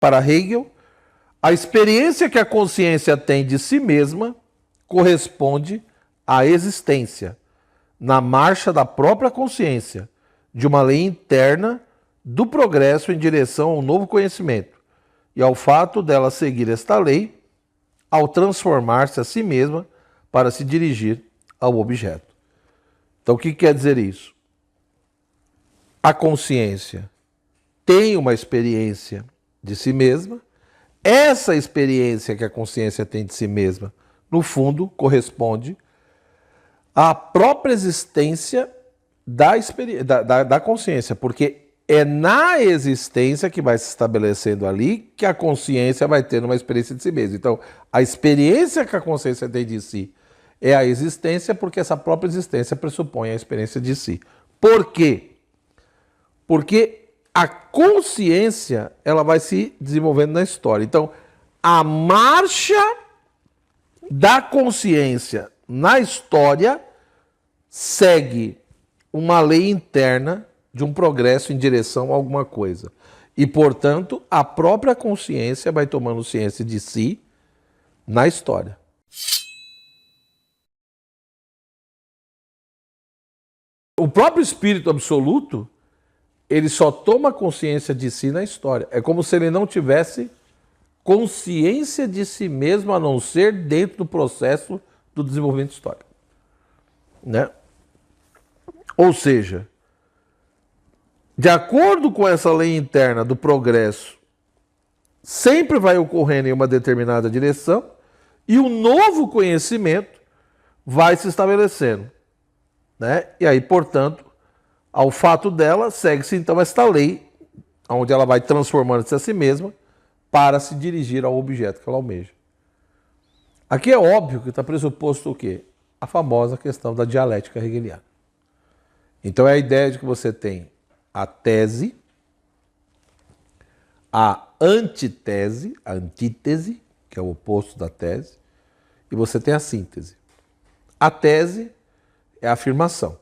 Para Hegel, a experiência que a consciência tem de si mesma corresponde à existência, na marcha da própria consciência, de uma lei interna do progresso em direção ao novo conhecimento, e ao fato dela seguir esta lei ao transformar-se a si mesma para se dirigir ao objeto. Então, o que quer dizer isso? A consciência tem uma experiência de si mesma. Essa experiência que a consciência tem de si mesma, no fundo, corresponde à própria existência da consciência, porque é na existência que vai se estabelecendo ali que a consciência vai tendo uma experiência de si mesma. Então, a experiência que a consciência tem de si é a existência, porque essa própria existência pressupõe a experiência de si. Por quê? Porque a consciência ela vai se desenvolvendo na história. Então, a marcha da consciência na história segue uma lei interna de um progresso em direção a alguma coisa. E, portanto, a própria consciência vai tomando ciência de si na história. O próprio espírito absoluto, ele só toma consciência de si na história. É como se ele não tivesse consciência de si mesmo, a não ser dentro do processo do desenvolvimento histórico. Né? Ou seja, de acordo com essa lei interna do progresso, sempre vai ocorrendo em uma determinada direção e o novo conhecimento vai se estabelecendo. Né? E aí, portanto, ao fato dela, segue-se então esta lei, onde ela vai transformando-se a si mesma para se dirigir ao objeto que ela almeja. Aqui é óbvio que está pressuposto o quê? A famosa questão da dialética hegeliana. Então é a ideia de que você tem a tese, a antítese, que é o oposto da tese, e você tem a síntese. A tese é a afirmação.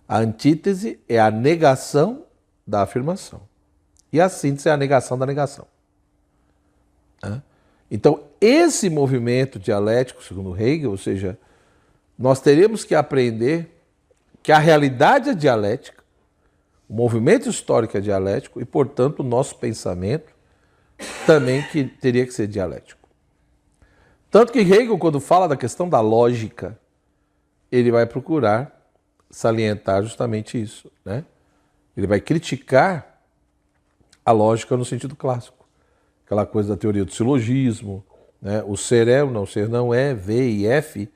A antítese é a negação da afirmação. E a síntese é a negação da negação. Então, esse movimento dialético, segundo Hegel, ou seja, nós teremos que aprender que a realidade é dialética, o movimento histórico é dialético e, portanto, o nosso pensamento também teria que ser dialético. Tanto que Hegel, quando fala da questão da lógica, ele vai procurar salientar justamente isso, né? Ele vai criticar a lógica no sentido clássico. Aquela coisa da teoria do silogismo, né? O ser é, o ser não é, V e F.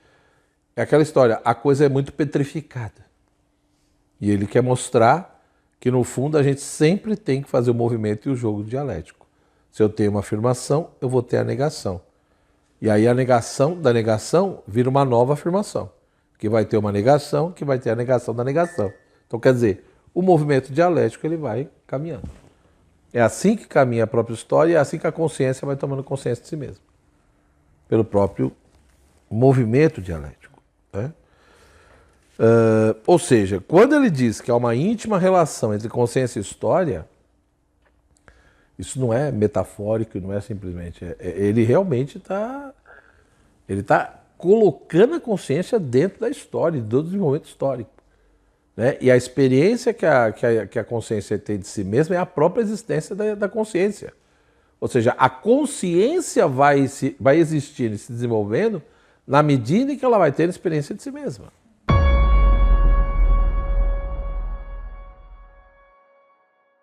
É aquela história, a coisa é muito petrificada. E ele quer mostrar que, no fundo, a gente sempre tem que fazer o movimento e o jogo dialético. Se eu tenho uma afirmação, eu vou ter a negação. E aí a negação da negação vira uma nova afirmação, que vai ter uma negação, que vai ter a negação da negação. Então, quer dizer, o movimento dialético ele vai caminhando. É assim que caminha a própria história e é assim que a consciência vai tomando consciência de si mesma. Pelo próprio movimento dialético. Né? Ou seja, quando ele diz que há uma íntima relação entre consciência e história, isso não é metafórico, não é simplesmente... ele realmente está... Ele está colocando a consciência dentro da história, do desenvolvimento histórico. Né? E a experiência que a consciência tem de si mesma é a própria existência da consciência. Ou seja, a consciência vai existir e se desenvolvendo na medida em que ela vai ter a experiência de si mesma.